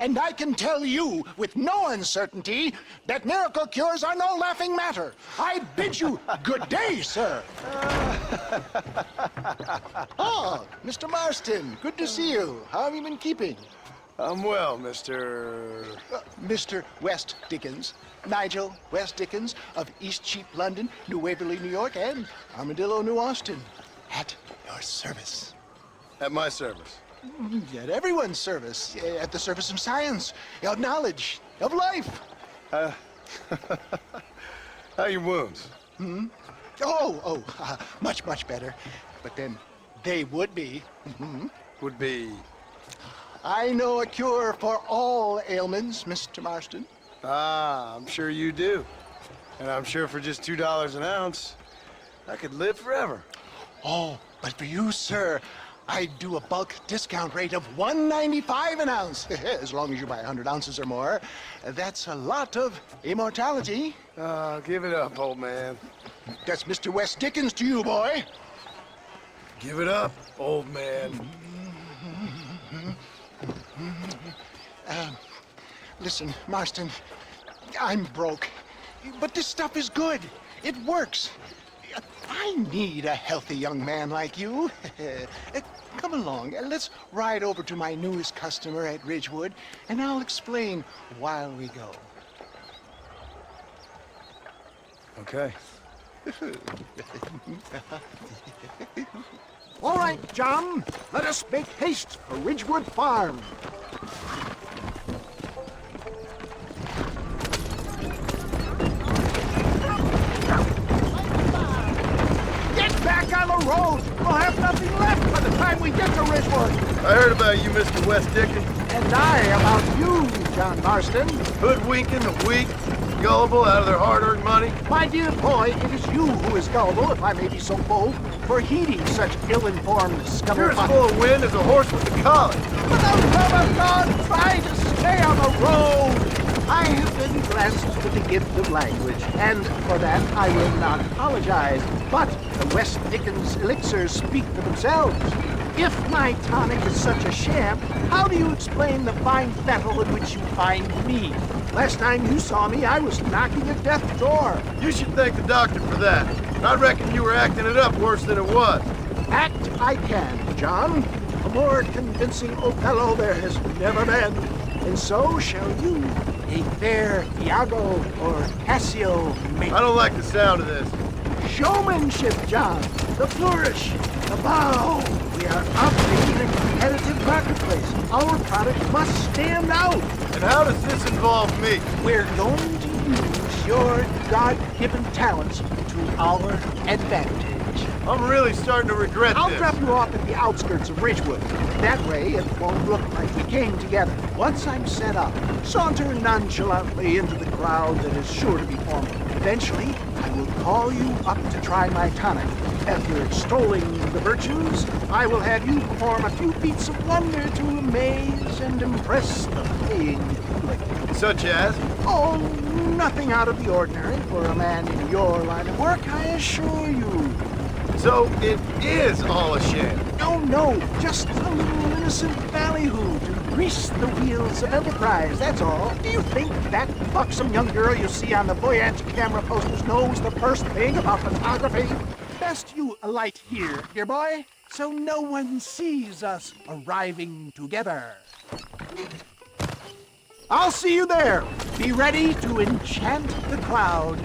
And I can tell you with no uncertainty that miracle cures are no laughing matter. I bid you good day, sir. Oh, Mr. Marston, good to see you. How have you been keeping? I'm well, Mr. Mr. West Dickens. Nigel West Dickens of Eastcheap, London, New Waverly, New York, and Armadillo, New Austin. At your service. At my service. At everyone's service. At the service of science, of knowledge, of life. How are your wounds? Much, much better. But then they would be. Would be... I know a cure for all ailments, Mr. Marston. Ah, I'm sure you do. And I'm sure for just $2 an ounce, I could live forever. Oh, but for you, sir, I'd do a bulk discount rate of $1.95 an ounce, as long as you buy 100 ounces or more. That's a lot of immortality. Give it up, old man. That's Mr. West Dickens to you, boy. Give it up, old man. Listen, Marston, I'm broke, but this stuff is good. It works. I need a healthy young man like you. Come along, let's ride over to my newest customer at Ridgewood, and I'll explain while we go. Okay. All right, John, let us make haste for Ridgewood Farm. Get back on the road! We'll have nothing left by the time we get to Ridgewood. I heard about you, Mr. West Dickens. And I about you, John Marston. Hoodwinking the weak, gullible out of their hard-earned money. My dear boy, it is you who is gullible, if I may be so bold, for heeding such ill-informed You're as scummer. full of wind as a horse with the collie. For the love of God, try to stay on the road! I have been blessed with the gift of language, and for that I will not apologize. But the West Dickens elixirs speak for themselves. If my tonic is such a sham, how do you explain the fine fettle in which you find me? Last time you saw me, I was knocking at death's door. You should thank the doctor for that. I reckon you were acting it up worse than it was. Act I can, John. A more convincing Othello there has never been. And so shall you, a fair Iago or Cassio make. I don't like the sound of this. Showmanship, John. The flourish, the bow. We are operating in a competitive marketplace. Our product must stand out. And how does this involve me? We're going to use your God-given talents to our advantage. I'm really starting to regret I'll this. drop you off at the outskirts of Ridgewood. That way, it won't look like we came together. Once I'm set up, saunter nonchalantly into the crowd that is sure to be forming. Eventually, I will call you up to try my tonic. After extolling the virtues, I will have you perform a few feats of wonder to amaze and impress the paying public. Such as? Oh, nothing out of the ordinary for a man in your line of work, I assure you. So it is all a sham. No, just a little innocent ballyhoo to grease the wheels of enterprise, that's all. Do you think that buxom young girl you see on the Voyage camera posters knows the first thing about photography? Best you alight here, dear boy, so no one sees us arriving together. I'll see you there. Be ready to enchant the crowd.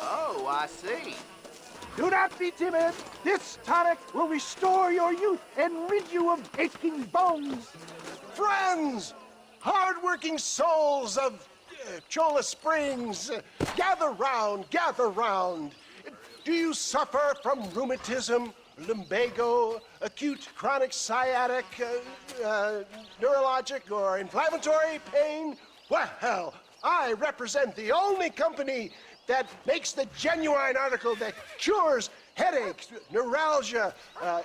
Oh, I see. Do not be timid. This tonic will restore your youth and rid you of aching bones. Friends, hard-working souls of Cholla Springs, gather round, gather round. Do you suffer from rheumatism, lumbago, acute chronic sciatic, neurologic, or inflammatory pain, well, I represent the only company that makes the genuine article that cures headaches, neuralgia,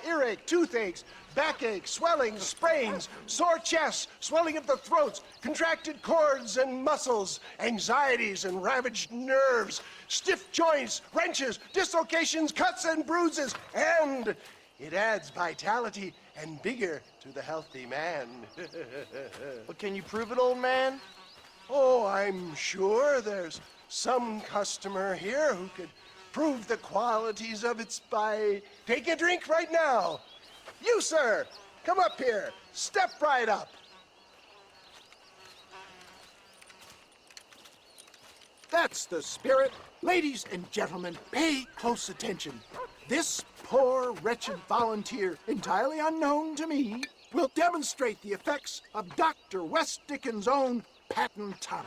earache, toothaches, backache, swelling, sprains, sore chests, swelling of the throats, contracted cords and muscles, anxieties and ravaged nerves, stiff joints, wrenches, dislocations, cuts and bruises, and it adds vitality and vigor to the healthy man. But can you prove it, old man? Oh, I'm sure there's some customer here who could prove the qualities of it by taking a drink right now. You, sir, come up here. Step right up. That's the spirit. Ladies and gentlemen, pay close attention. This poor, wretched volunteer, entirely unknown to me, will demonstrate the effects of Dr. West Dickens' own patent tonic.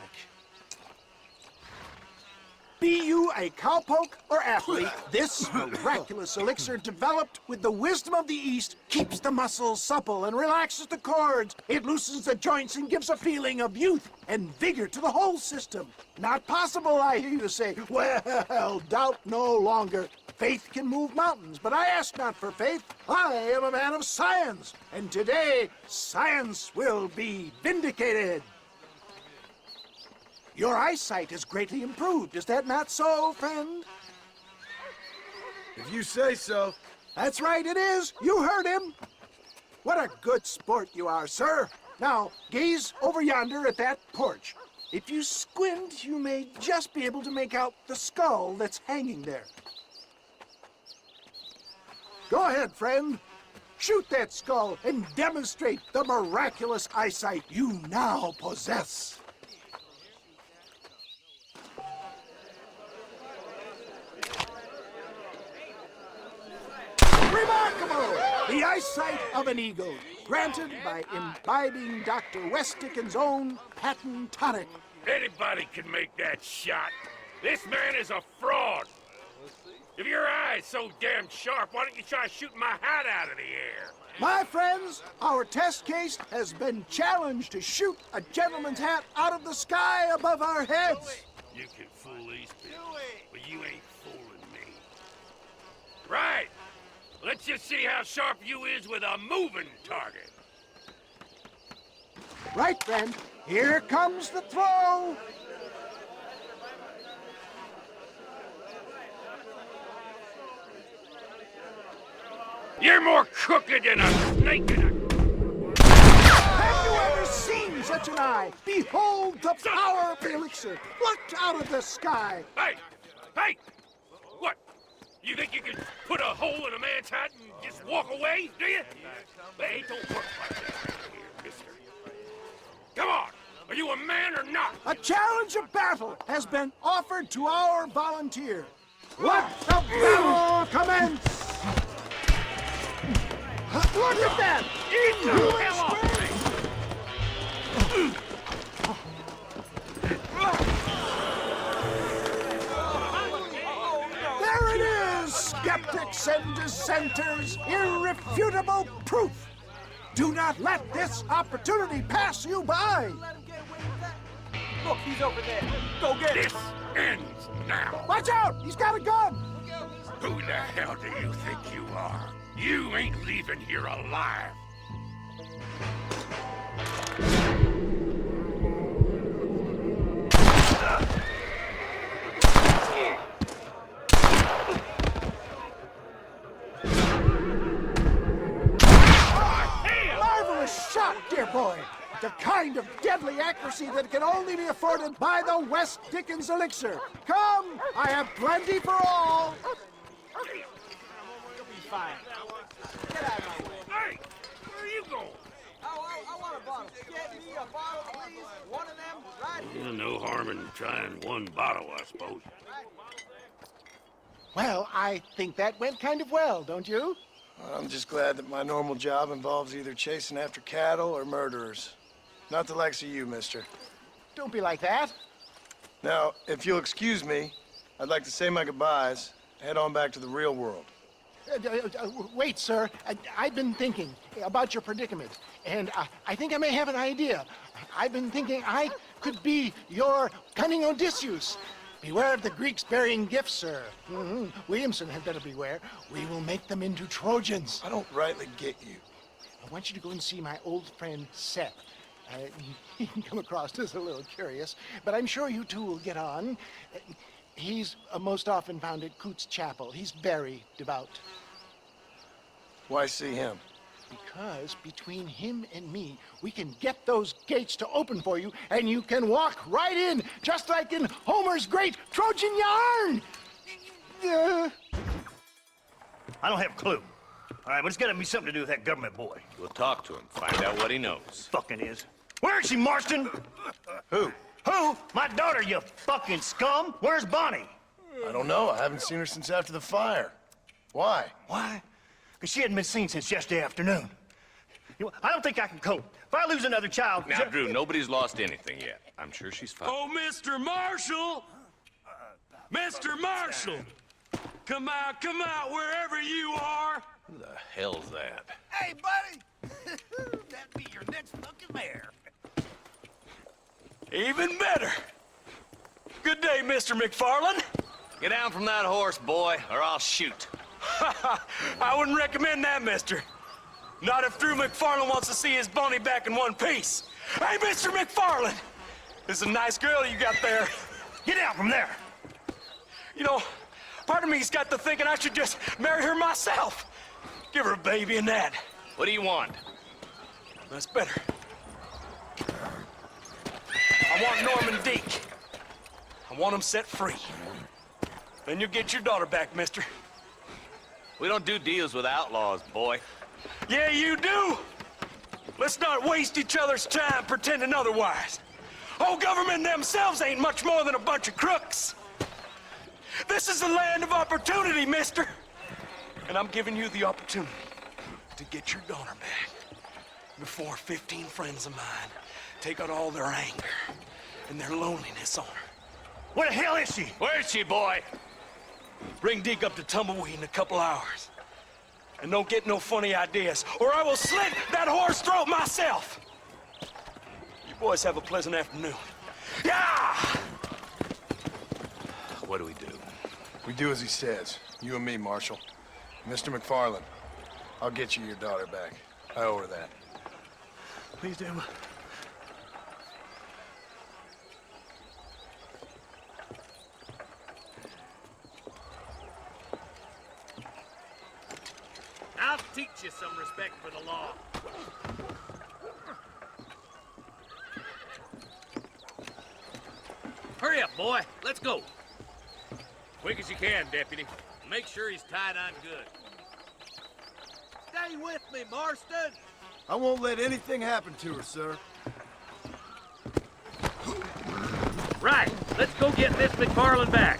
Be you a cowpoke or athlete, this miraculous elixir developed with the wisdom of the East keeps the muscles supple and relaxes the cords. It loosens the joints and gives a feeling of youth and vigor to the whole system. Not possible, I hear you say. Well, doubt no longer. Faith can move mountains, but I ask not for faith. I am a man of science, and today science will be vindicated. Your eyesight has greatly improved. Is that not so, friend? If you say so. That's right, it is. You heard him. What a good sport you are, sir. Now, gaze over yonder at that porch. If you squint, you may just be able to make out the skull that's hanging there. Go ahead, friend. Shoot that skull and demonstrate the miraculous eyesight you now possess. Remarkable! The eyesight of an eagle, granted by imbibing Dr. West Dickens' own patent tonic. Anybody can make that shot. This man is a fraud. If your eye's so damn sharp, why don't you try shooting my hat out of the air? My friends, our test case has been challenged to shoot a gentleman's hat out of the sky above our heads. You can fool these people, but you ain't fooling me. Right. Let's just see how sharp you is with a moving target. Right, friend. Here comes the throw. You're more crooked than a snake in a... Have you ever seen such an eye? Behold the power of the elixir, plucked out of the sky. Hey! Hey! What? You think you can put a hole in a man's hat and just walk away, do you? Hey, don't work like that around here, mister. Come on! Are you a man or not? A challenge of battle has been offered to our volunteer. Let the battle commence! Look at that! Get the hell off me! There it is, skeptics and dissenters, irrefutable proof. Do not let this opportunity pass you by. Look, he's over there. Go get him. This ends now. Watch out, he's got a gun. Who the hell do you think you are? You ain't leaving here alive. Marvelous shot, dear boy. The kind of deadly accuracy that can only be afforded by the West Dickens elixir. Come, I have plenty for all. You'll be fine. Get out of my way. Hey, where are you going? I want a bottle. Get me a bottle, please. One of them, right here. No harm in trying one bottle, I suppose. Well, I think that went kind of well, don't you? I'm just glad that my normal job involves either chasing after cattle or murderers. Not the likes of you, mister. Don't be like that. Now, if you'll excuse me, I'd like to say my goodbyes, head on back to the real world. Wait, sir. I've been thinking about your predicament, and I think I may have an idea. I've been thinking I could be your cunning Odysseus. Beware of the Greeks burying gifts, sir. Williamson had better beware. We will make them into Trojans. I don't rightly get you. I want you to go and see my old friend Seth. He can come across as a little curious, but I'm sure you two will get on. He's most often found at Coots Chapel. He's very devout. Why see him? Because between him and me, we can get those gates to open for you, and you can walk right in, just like in Homer's great Trojan yarn! I don't have a clue. All right, but it's gotta be something to do with that government boy. We'll talk to him, find out what he knows. Fucking is. Where is she, Marston? Who? Who? My daughter, you fucking scum! Where's Bonnie? I don't know. I haven't seen her since after the fire. Why? Why? Because she hadn't been seen since yesterday afternoon. You know, I don't think I can cope. If I lose another child... Now, Drew, nobody's lost anything yet. I'm sure she's fine. Oh, Mr. Marshall! Mr. Marshall! Come out, wherever you are! Who the hell's that? Hey, buddy! That'd be your next fucking mayor. Even better! Good day, Mr. McFarland. Get down from that horse, boy, or I'll shoot. I wouldn't recommend that, mister. Not if Drew McFarland wants to see his Bonnie back in one piece. Hey, Mr. McFarland! This is a nice girl you got there. Get out from there! You know, part of me's got to thinking I should just marry her myself. Give her a baby and that. What do you want? That's better. I want Norman Deek. I want him set free. Then you'll get your daughter back, mister. We don't do deals with outlaws, boy. Yeah, you do! Let's not waste each other's time pretending otherwise. Oh, government themselves ain't much more than a bunch of crooks. This is the land of opportunity, mister. And I'm giving you the opportunity to get your daughter back before 15 friends of mine take out all their anger and their loneliness on her. Where the hell is she? Where is she, boy? Bring Deke up to Tumbleweed in a couple hours. And don't get no funny ideas, or I will slit that whore's throat myself. You boys have a pleasant afternoon. Yeah! What do we do? We do as he says. You and me, Marshal. Mr. McFarland, I'll get you your daughter back. I owe her that. Please do. I'll teach you some respect for the law. Hurry up, boy. Let's go. Quick as you can, Deputy. Make sure he's tied on good. Stay with me, Marston. I won't let anything happen to her, sir. Right. Let's go get Miss McFarland back.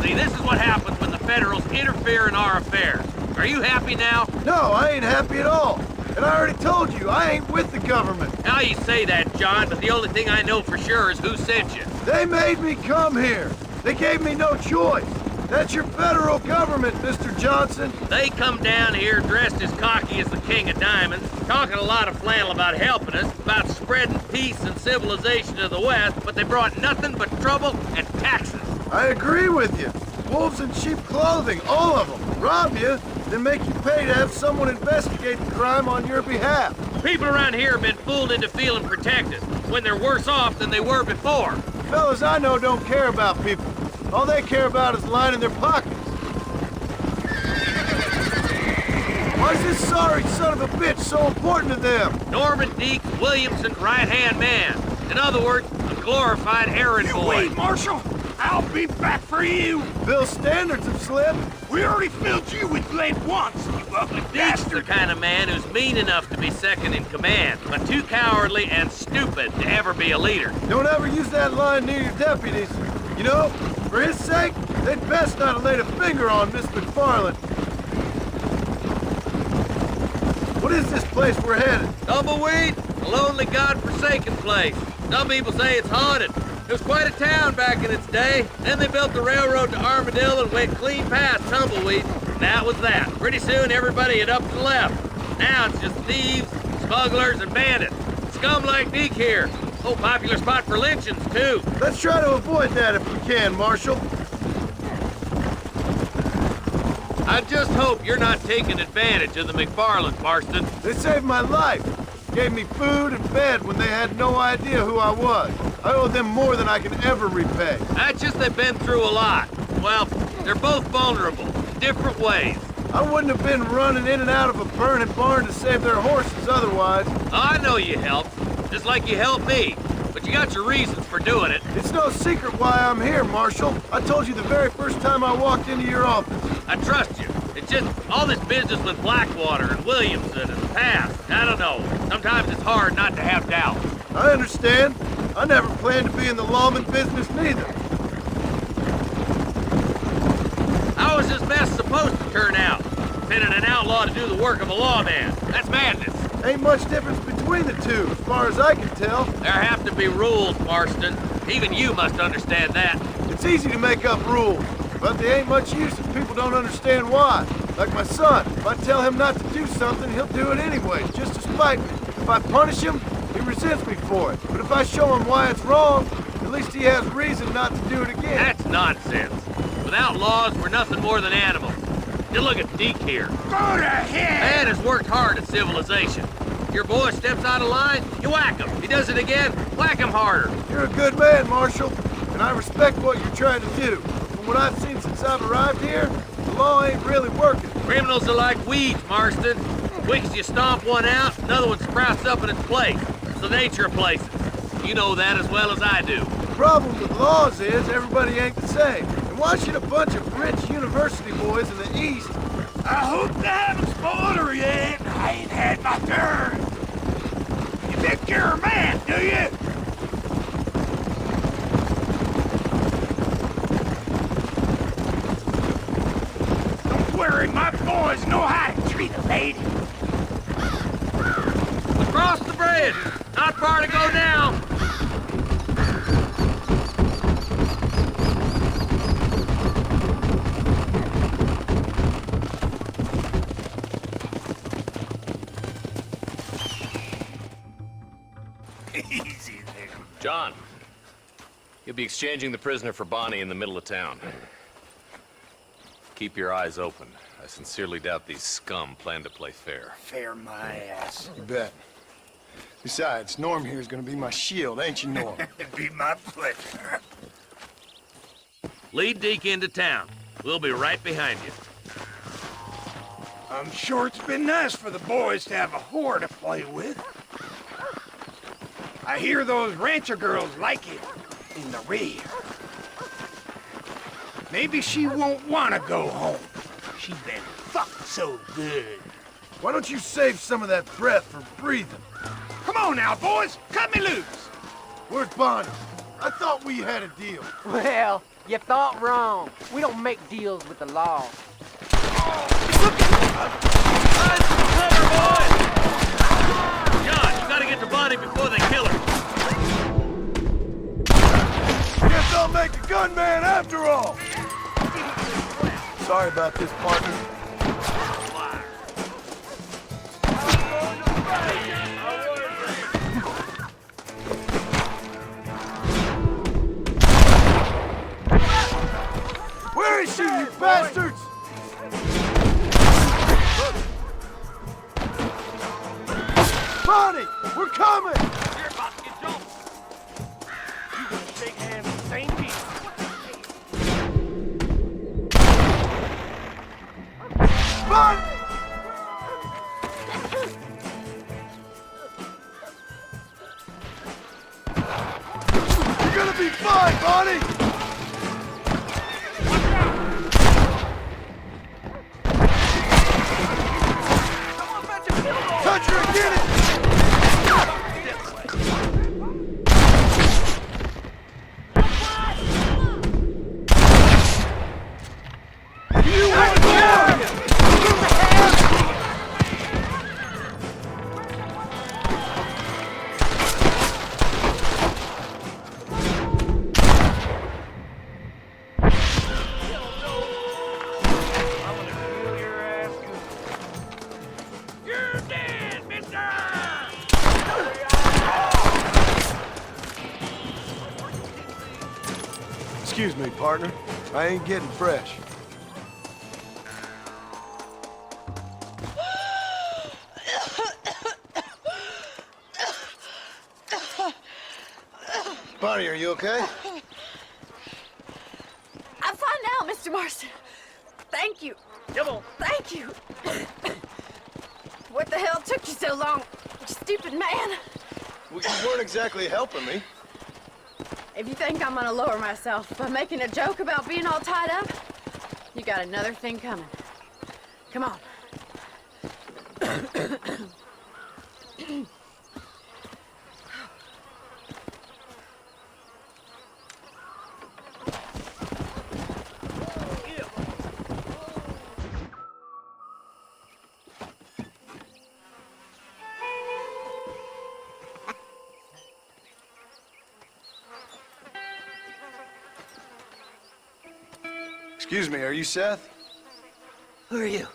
See, this is what happens when the Federals interfere in our affairs. Are you happy now? No, I ain't happy at all. And I already told you, I ain't with the government. Now you say that, John, but the only thing I know for sure is who sent you. They made me come here. They gave me no choice. That's your federal government, Mr. Johnson. They come down here dressed as cocky as the King of Diamonds, talking a lot of flannel about helping us, about spreading peace and civilization to the West, but they brought nothing but trouble and taxes. I agree with you. Wolves in sheep clothing, all of them. Rob you, then make you pay to have someone investigate the crime on your behalf. People around here have been fooled into feeling protected, when they're worse off than they were before. Fellas I know don't care about people. All they care about is lining their pockets. Why is this sorry son of a bitch so important to them? Norman Deek, Williamson's right-hand man. In other words, a glorified errand boy. Wait, Marshal! I'll be back for you! Bill's standards have slipped. We already filled you with lead once, you ugly Deek's the bastard! kind of man who's mean enough to be second in command, but too cowardly and stupid to ever be a leader. Don't ever use that line near your deputies. You know, for his sake, they'd best not have laid a finger on Miss McFarland. What is this place we're headed? Tumbleweed, a lonely, godforsaken place. Some people say it's haunted. It was quite a town back in its day. Then they built the railroad to Armadillo and went clean past Tumbleweed. That was that. Pretty soon everybody had up and left. Now it's just thieves, smugglers, and bandits. Scum like Deke here. Oh, popular spot for lynchings, too. Let's try to avoid that if we can, Marshal. I just hope you're not taking advantage of the McFarlands, Marston. They saved my life. Gave me food and bed when they had no idea who I was. I owe them more than I can ever repay. That's just they've been through a lot. Well, they're both vulnerable, in different ways. I wouldn't have been running in and out of a burning barn to save their horses otherwise. I know you helped, just like you helped me. But you got your reasons for doing it. It's no secret why I'm here, Marshal. I told you the very first time I walked into your office. I trust you. It's just all this business with Blackwater and Williamson and the past. I don't know. Sometimes it's hard not to have doubt. I understand. I never planned to be in the lawman business neither. How was this mess supposed to turn out? Sending an outlaw to do the work of a lawman. That's madness. Ain't much difference between the two, as far as I can tell. There have to be rules, Marston. Even you must understand that. It's easy to make up rules, but they ain't much use if people don't understand why. Like my son, if I tell him not to do something, he'll do it anyway, just to spite me. If I punish him, he resents me for it. But if I show him why it's wrong, at least he has reason not to do it again. That's nonsense. Without laws, we're nothing more than animals. You look at Deke here. Go to hell! Man has worked hard at civilization. Your boy steps out of line, you whack him. He does it again, whack him harder. You're a good man, Marshal, and I respect what you're trying to do. But from what I've seen since I've arrived here, the law ain't really working. Criminals are like weeds, Marston. Quick as you stomp one out, another one sprouts up in its place. It's the nature of places. You know that as well as I do. The problem with laws is everybody ain't the same. And why should a bunch of rich university boys in the East... I hope they haven't spoiled her yet. I ain't had my turn. You think you're a man, do you? Don't worry, my boys know how to treat a lady. Across the bridge. Not far to go now. Easy there. John, you'll be exchanging the prisoner for Bonnie in the middle of town. Keep your eyes open. I sincerely doubt these scum plan to play fair. Fair my ass. You bet. Besides, Norm here is gonna be my shield, ain't you, Norm? It'd be my pleasure. Lead Deke into town. We'll be right behind you. I'm sure it's been nice for the boys to have a whore to play with. I hear those rancher girls like it in the rear. Maybe she won't want to go home. She's been fucked so good. Why don't you save some of that breath for breathing? Come on now, boys. Cut me loose. Where's Bonnie? I thought we had a deal. Well, you thought wrong. We don't make deals with the law. John, you gotta get to Bonnie before they kill her. Guess I'll make a gunman after all. Sorry about this, partner. Where is she, you bastards? Bonnie, we're coming! You're about to get jumped. You gonna shake hands the same piece. Bonnie! You're gonna be fine, Bonnie! Touch her and get it! You want more? Excuse me, partner. I ain't getting fresh. Bonnie, are you okay? I'm fine now, Mr. Marston. Thank you. Come on. Thank you. What the hell took you so long, you stupid man? Well, you weren't exactly helping me. If you think I'm gonna lower myself by making a joke about being all tied up, you got another thing coming. Come on. Excuse me, are you Seth? Who are you?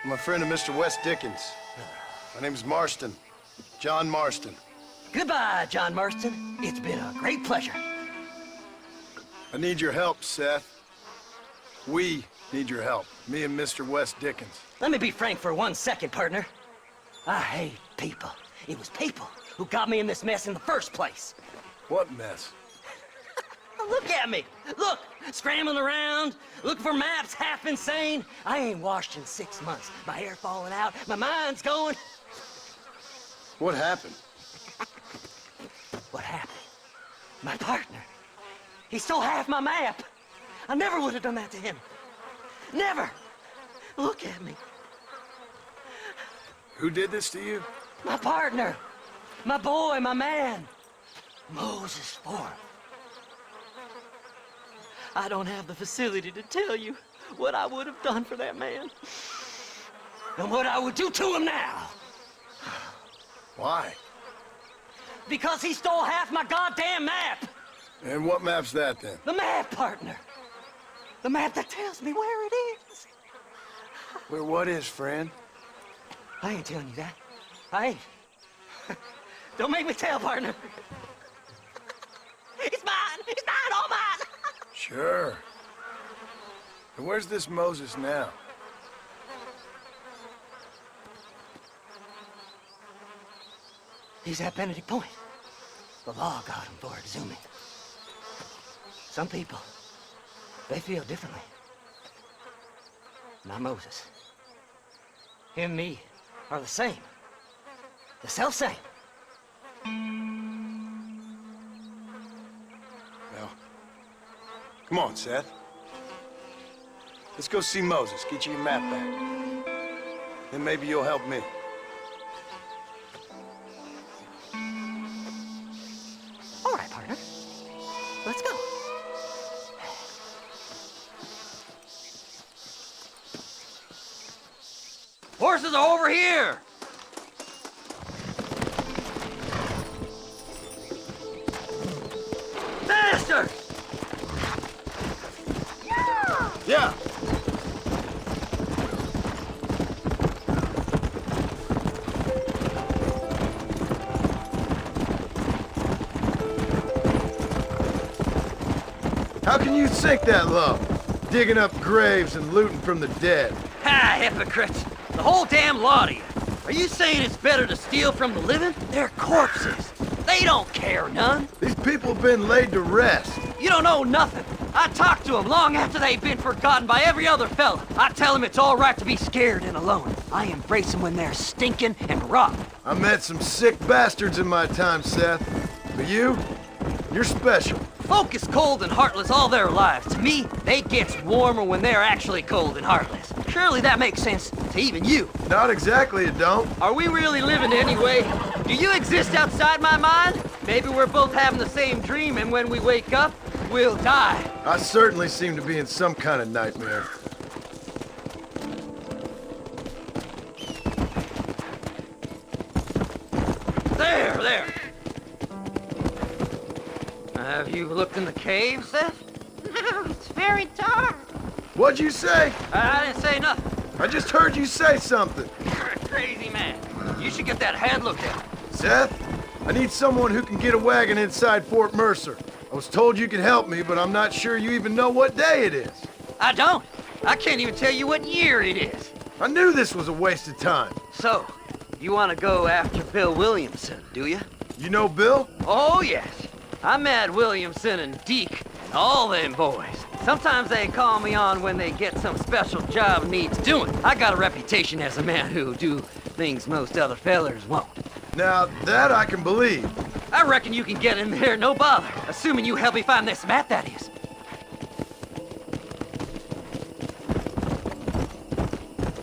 I'm a friend of Mr. West Dickens. My name's Marston. John Marston. Goodbye, John Marston. It's been a great pleasure. I need your help, Seth. We need your help. Me and Mr. West Dickens. Let me be frank for 1 second, partner. I hate people. It was people who got me in this mess in the first place. What mess? Look at me. Look, scrambling around, looking for maps, half insane. I ain't washed in 6 months. My hair falling out, my mind's going. What happened? What happened? My partner. He stole half my map. I never would have done that to him. Never. Look at me. Who did this to you? My partner. My boy, my man. Moses Ford. I don't have the facility to tell you what I would have done for that man. And what I would do to him now. Why? Because he stole half my goddamn map. And what map's that, then? The map, partner. The map that tells me where it is. Where what is, friend? I ain't telling you that. I ain't. Don't make me tell, partner. It's mine! It's mine! All mine! Sure. And where's this Moses now? He's at Benedict Point. The law got him for presuming. Some people, they feel differently. Not Moses. Him and me are the same. The self-same. Well, come on, Seth. Let's go see Moses, get you your map back. Then maybe you'll help me. All right, partner. Let's go. Horses are over here! Faster! Yeah! How can you sink that low? Digging up graves and looting from the dead. Ha, hypocrites! The whole damn lot of you. Are you saying it's better to steal from the living? They're corpses. They don't care none. These people have been laid to rest. You don't know nothing. I talked to them long after they'd been forgotten by every other fella. I tell them it's all right to be scared and alone. I embrace them when they're stinking and rotten. I met some sick bastards in my time, Seth. But you're special. Folk is cold and heartless all their lives. To me, they gets warmer when they're actually cold and heartless. Surely that makes sense to even you. Not exactly, it don't. Are we really living anyway? Do you exist outside my mind? Maybe we're both having the same dream, and when we wake up, we'll die. I certainly seem to be in some kind of nightmare. There. Have you looked in the cave, Seth? No, it's very dark. What'd you say? I didn't say nothing. I just heard you say something. You're a crazy man. You should get that head looked at. Seth, I need someone who can get a wagon inside Fort Mercer. A was told you could help me, but I'm not sure you even know what day it is. I don't. I can't even tell you what year it is. I knew this was a waste of time. So, you want to go after Bill Williamson, do you? You know Bill? Oh, yes. I met Williamson and Deke and all them boys. Sometimes they call me on when they get some special job needs doing. I got a reputation as a man who do things most other fellers won't. Now, that I can believe. I reckon you can get in there, no bother. Assuming you help me find this map, that is.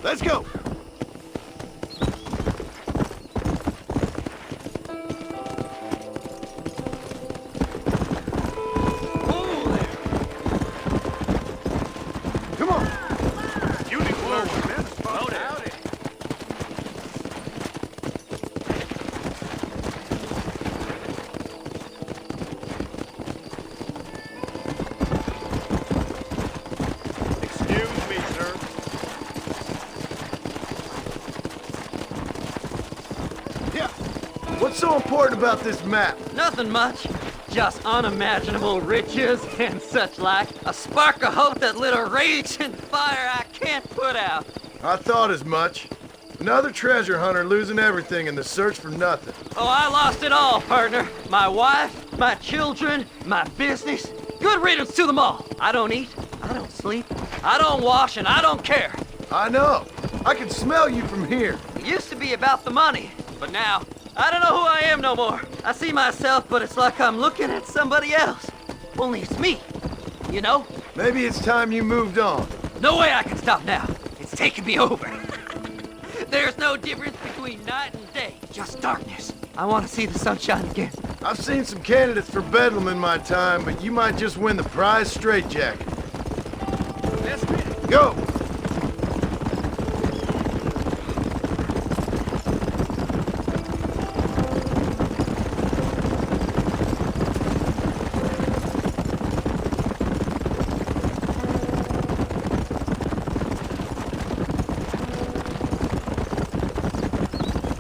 Let's go. Come on. Excuse me, sir. Yeah. What's so important about this map? Nothing much. Just unimaginable riches and such like. A spark of hope that lit a raging fire I can't put out. I thought as much. Another treasure hunter losing everything in the search for nothing. Oh, I lost it all, partner. My wife, my children, my business. Good riddance to them all. I don't eat, I don't sleep, I don't wash, and I don't care. I know. I can smell you from here. It used to be about the money, but now, I don't know who I am no more. I see myself, but it's like I'm looking at somebody else. Only it's me, you know? Maybe it's time you moved on. No way I can stop now. It's taking me over. There's no difference between night and day, just darkness. I want to see the sunshine again. I've seen some candidates for Bedlam in my time, but you might just win the prize straitjacket. Go!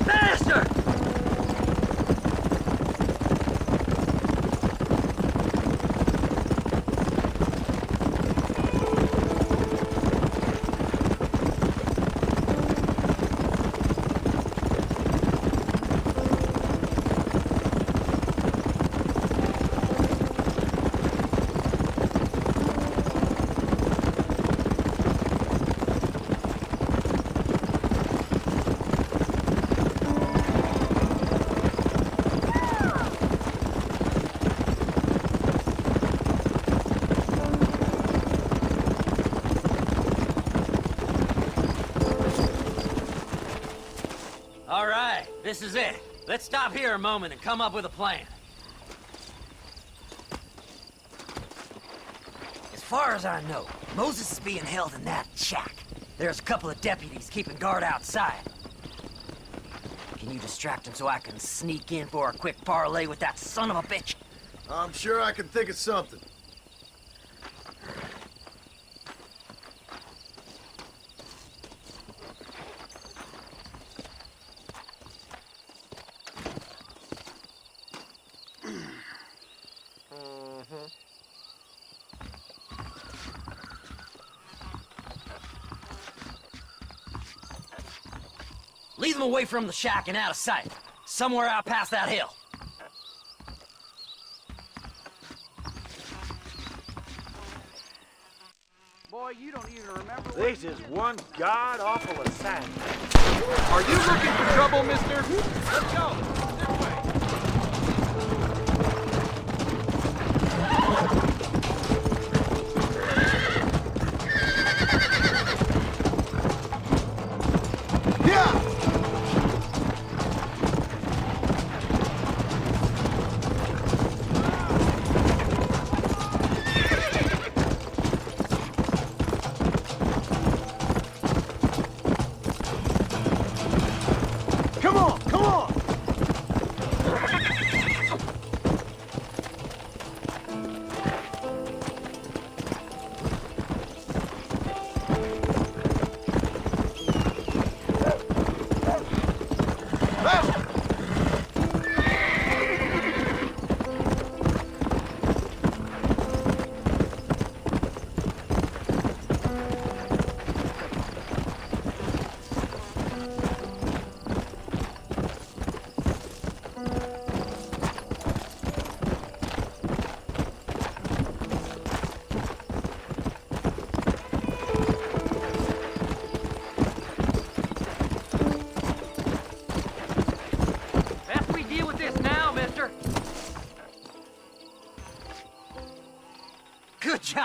Faster! All right, this is it. Let's stop here a moment and come up with a plan. As far as I know, Moses is being held in that shack. There's a couple of deputies keeping guard outside. Can you distract him so I can sneak in for a quick parlay with that son of a bitch? I'm sure I can think of something. Lead them away from the shack and out of sight. Somewhere out past that hill. Boy, you don't even remember. This is one god-awful assignment. Are you looking for trouble, mister? Let's go. This way.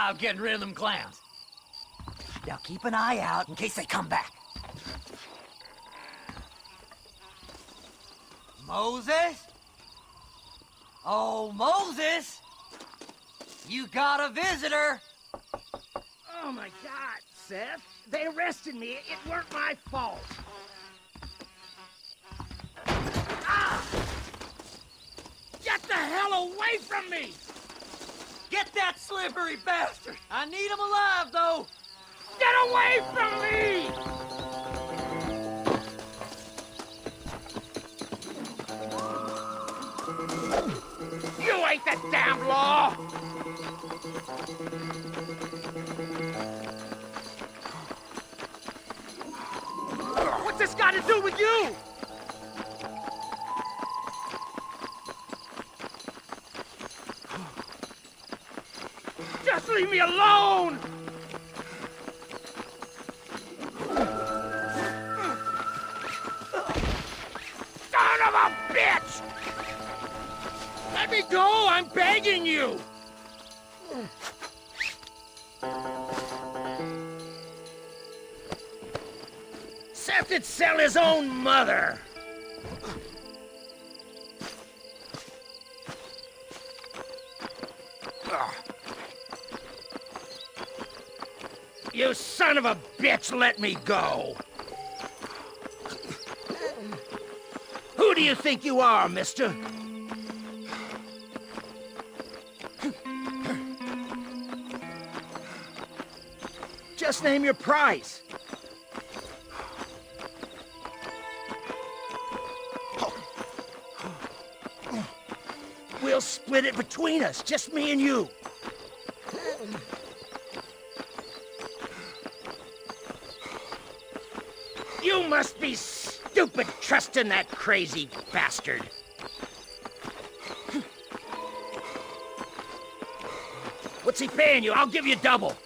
job getting rid of them clowns. Now keep an eye out in case they come back. Moses? Oh, Moses! You got a visitor! Oh my God, Seth. They arrested me. It weren't my fault. Ah! Get the hell away from me! Get that slippery bastard! I need him alive, though! Get away from me! You ain't the damn law! What's this got to do with you? Just leave me alone! Son of a bitch! Let me go! I'm begging you! Seth would sell his own mother! You son of a bitch, let me go! Who do you think you are, mister? Just name your price. We'll split it between us, just me and you. You must be stupid trusting that crazy bastard. What's he paying you? I'll give you double.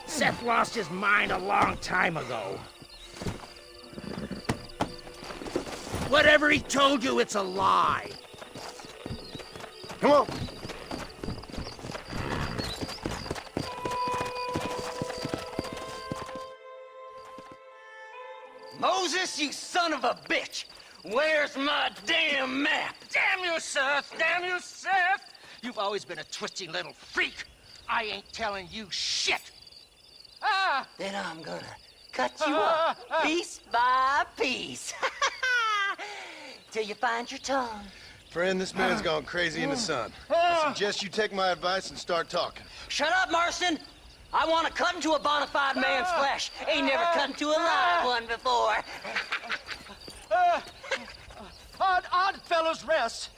Seth lost his mind a long time ago. Whatever he told you, it's a lie. Come on. Moses, you son of a bitch! Where's my damn map? Damn you, Seth! Damn you, Seth! You've always been a twisty little freak. I ain't telling you shit. Ah! Then I'm gonna cut you up piece by piece. Till you find your tongue. Friend, this man's gone crazy in the sun. I suggest you take my advice and start talking. Shut up, Marston! I want to cut into a bona fide man's flesh. Ain't never cut into a live one before. Odd Fellow's Rest.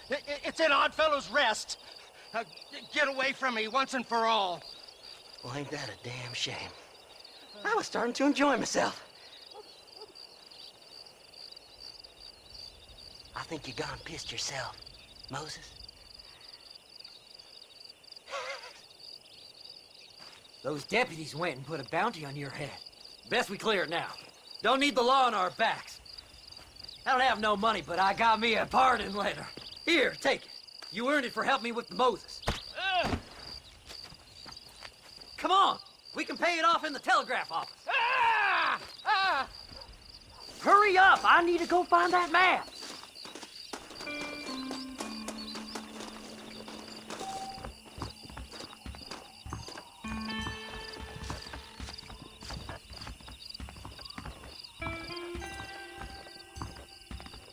It's in Odd Fellow's Rest. Get away from me once and for all. Well, ain't that a damn shame? I was starting to enjoy myself. I think you gone pissed yourself, Moses. Those deputies went and put a bounty on your head. Best we clear it now. Don't need the law on our backs. I don't have no money, but I got me a pardon letter. Here, take it. You earned it for helping me with the Moses. Come on. We can pay it off in the telegraph office. Hurry up. I need to go find that map.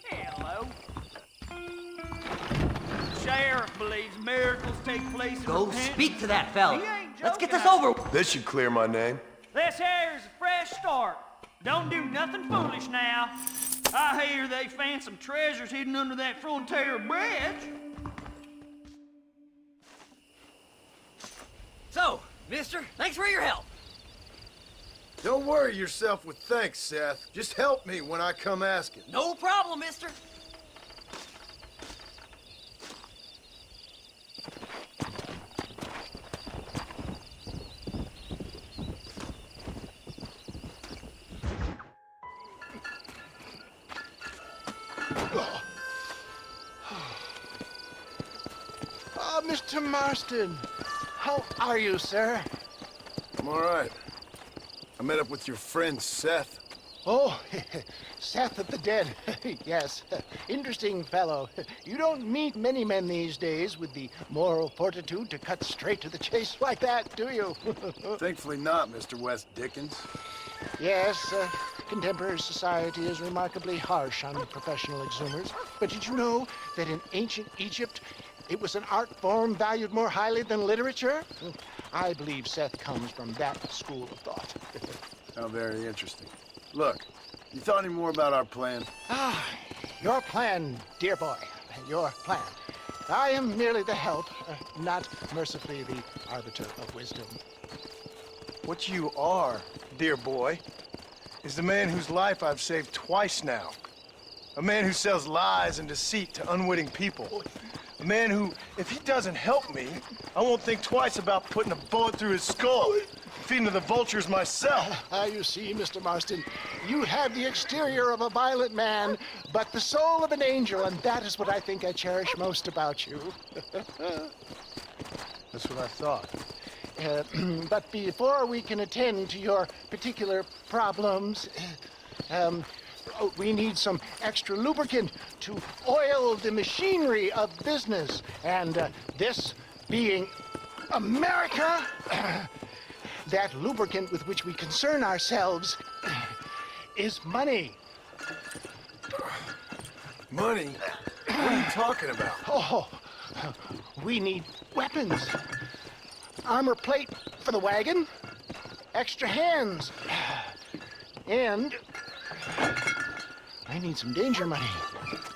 Hello. Sheriff believes miracles take place in Go repentance. speak to that fella. He ain't Let's get joking. this over with. This should clear my name. This here's a fresh start. Don't do nothing foolish now. I hear they found some treasures hidden under that frontier bridge. So, mister, thanks for your help. Don't worry yourself with thanks, Seth. Just help me when I come asking. No problem, mister. Oh, Mr. Marston. How are you, sir? I'm all right. I met up with your friend Seth. Oh, Seth of the Dead. Yes, interesting fellow. You don't meet many men these days with the moral fortitude to cut straight to the chase like that, do you? Thankfully not, Mr. West Dickens. Yes, contemporary society is remarkably harsh on professional exhumers. But did you know that in ancient Egypt, it was an art form valued more highly than literature? I believe Seth comes from that school of thought. How very interesting. Look, you thought any more about our plan? Ah, your plan, dear boy. Your plan. I am merely the help, not mercifully the arbiter of wisdom. What you are, dear boy, is the man whose life I've saved twice now. A man who sells lies and deceit to unwitting people. A man who, if he doesn't help me, I won't think twice about putting a bullet through his skull, feeding to the vultures myself. You see, Mr. Marston, you have the exterior of a violent man, but the soul of an angel, and that is what I think I cherish most about you. That's what I thought. But before we can attend to your particular problems, we need some extra lubricant to oil the machinery of business. And this being America, that lubricant with which we concern ourselves is money. Money? What are you talking about? Oh, we need weapons. Armor plate for the wagon, extra hands, and I need some danger money.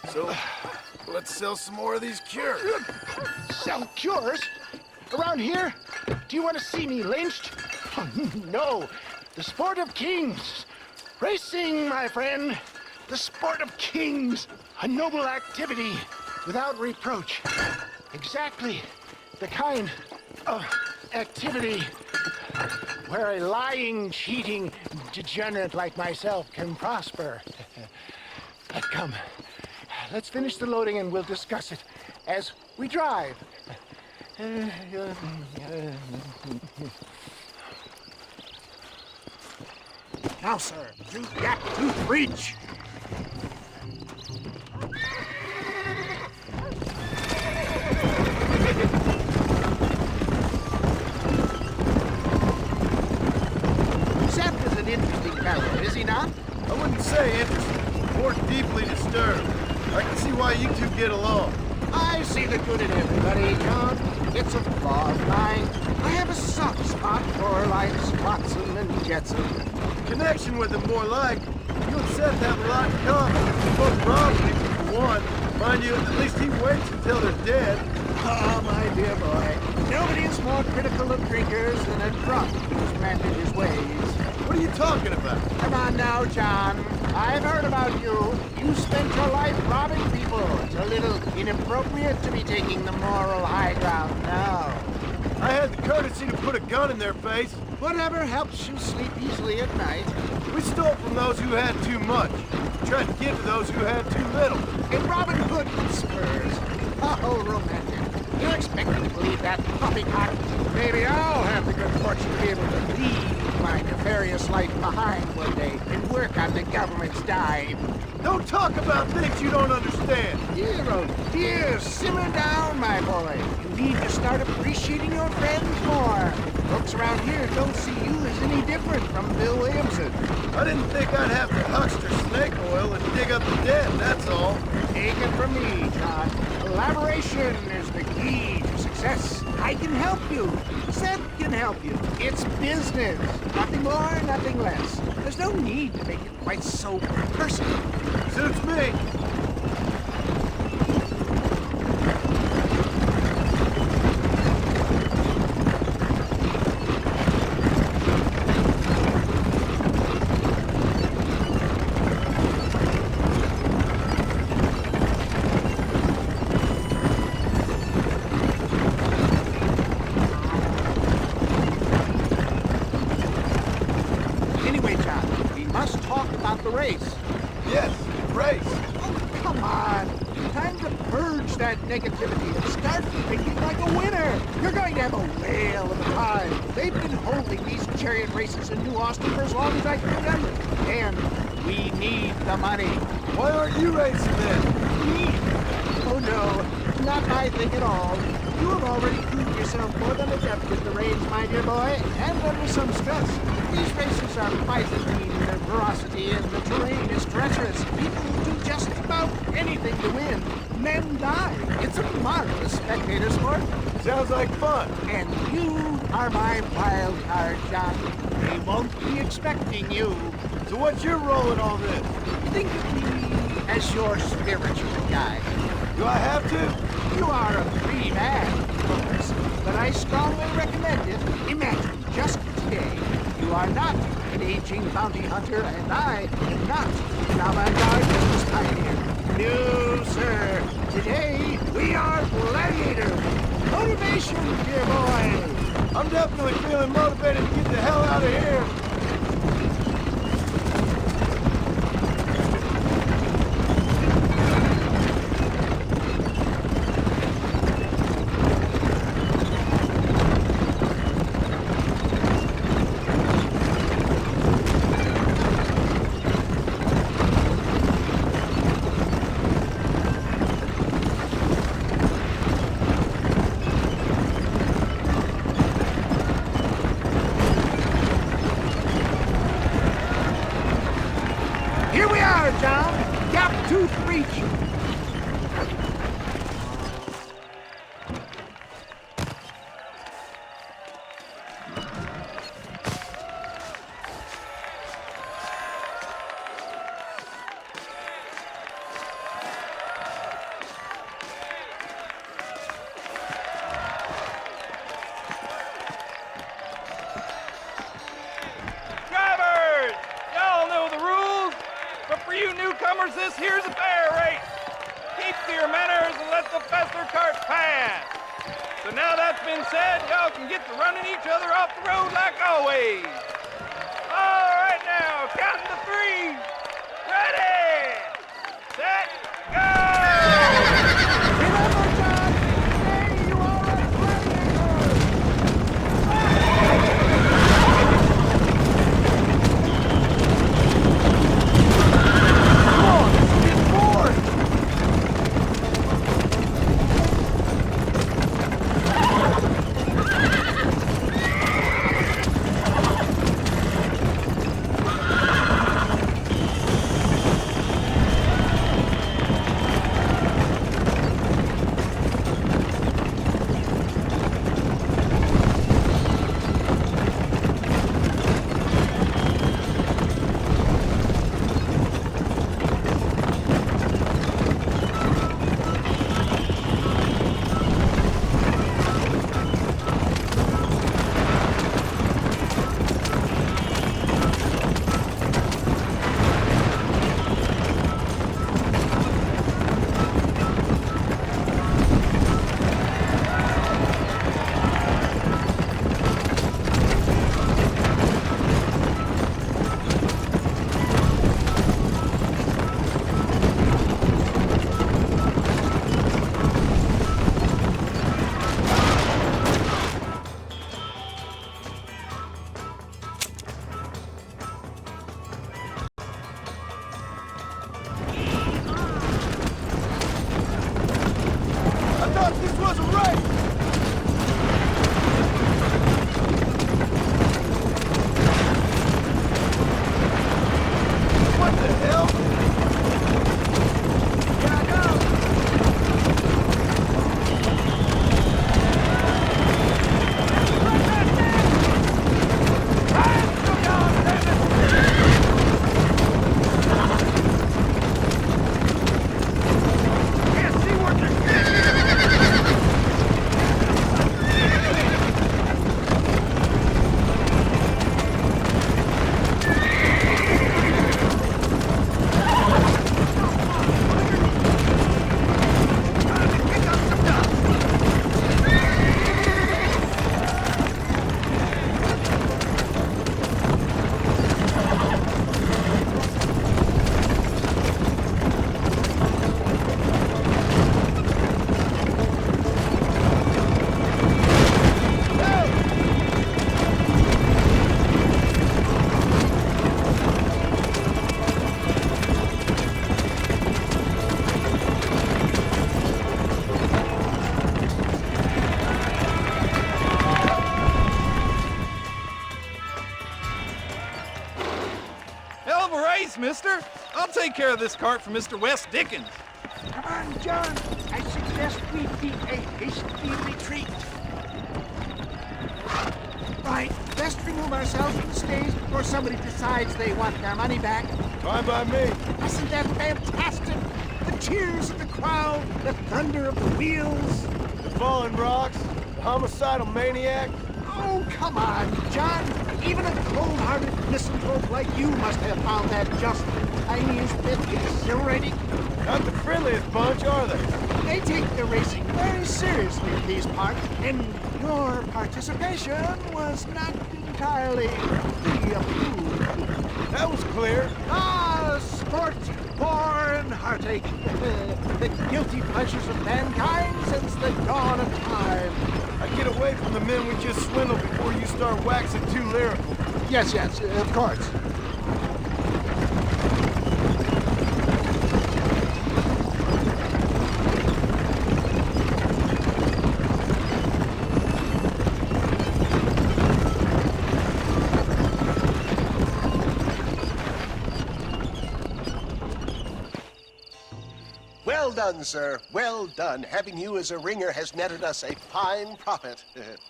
So, let's sell some more of these cures. Sell cures? Around here? Do you want to see me lynched? Oh, no, the sport of kings. Racing, my friend. The sport of kings. A noble activity without reproach. Exactly the kind of activity where a lying, cheating degenerate like myself can prosper. But come, let's finish the loading and we'll discuss it as we drive. Now, sir, tooth gap, tooth reach. Seth is an interesting fellow, is he not? I wouldn't say interesting, more deeply disturbed. I can see why you two get along. I see the good in everybody, John. It's a flaw of mine. I have a soft spot for life's flotsam and jetsam. Connection with him more like. You and Seth have a lot in common. You both rob people for one. Mind you, at least he waits until they're dead. Oh, my dear boy. Nobody is more critical of drinkers than a drunk who's mended his ways. What are you talking about? Come on now, John. I've heard about you. You spent your life robbing people. It's a little inappropriate to be taking the moral high ground now. I had the courtesy to put a gun in their face. Whatever helps you sleep easily at night. We stole from those who had too much. We tried to give to those who had too little. In Robin Hood with spurs. Oh, romantic. You expect me to believe that poppycock? Maybe I'll have the good fortune to be able to leave my nefarious life behind one day and work on the government's dime. Don't talk about things you don't understand. Dear, oh dear, simmer down, my boy. You need to start appreciating your friends more. Folks around here don't see you as any different from Bill Williamson. I didn't think I'd have to huckster snake oil and dig up the dead, that's all. Take it from me, John. Collaboration is the key to success. I can help you. Seth can help you. It's business. Nothing more, nothing less. There's no need to make it quite so personal. Suits me. Anyway, John, we must talk about the race. Yes, race. Oh, come ditch that negativity and start thinking like a winner. You're going to have a whale of a time. They've been holding these chariot races in New Austin for as long as I can remember. And we need the money. Why aren't you racing then? Me? Oh no, not my thing at all. You have already proved yourself more than adept at the range, my dear boy, and under some stress. These races are Byzantine in their ferocity, and the terrain is treacherous. People do just about anything to win. Men die. It's a marvelous spectator sport. Sounds like fun. And you are my wild card, John. They won't be expecting you. So what's your role in all this? Think of me as your spiritual guide. Do I have to? You are a free man, of course, but I strongly recommend it. Imagine, just today, you are not an aging bounty hunter, and I am not an avant-garde business pioneer. No, sir. Today, we are gladiators. Motivation, dear boy. I'm definitely feeling motivated to get the hell out of here. Here we are, John. Gap Tooth Reach. Drivers! Y'all know the rules, but for you newcomers, this here's a fair race. Keep to your manners and let the faster carts pass. So now that's been said, y'all can get to running each other off the road like always. All right now, counting to three. Ready, set, go! Remember, John, today you are a gladiator. mister. I'll take care of this cart for Mr. West Dickens. Come on, John. I suggest we beat a hasty retreat. Right, best remove ourselves from the stage before somebody decides they want their money back. Fine by me. Isn't that fantastic? The cheers of the crowd, the thunder of the wheels. The falling rocks, the homicidal maniac. Oh, come on, John. Even a cold-hearted misanthrope like you must have found that just the tiniest bit exhilarating. Not the friendliest bunch, are they? They take the racing very seriously in these parts, and your participation was not entirely approved. That was clear. Ah, sport, war, and heartache. The guilty pleasures of mankind since the dawn of time. I get away from the men we just swindled before you start waxing too lyrical. Yes, of course. Well done, sir. Well done. Having you as a ringer has netted us a fine profit.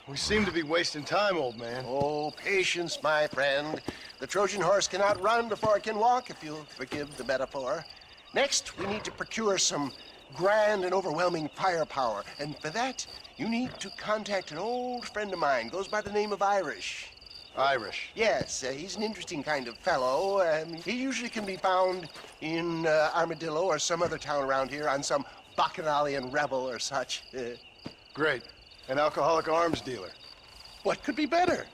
We seem to be wasting time, old man. Oh, patience, my friend. The Trojan horse cannot run before it can walk, if you'll forgive the metaphor. Next, we need to procure some grand and overwhelming firepower. And for that, you need to contact an old friend of mine. Goes by the name of Irish. Irish. Yes, he's an interesting kind of fellow. He usually can be found in Armadillo or some other town around here on some bacchanalian revel or such. Great. An alcoholic arms dealer. What could be better?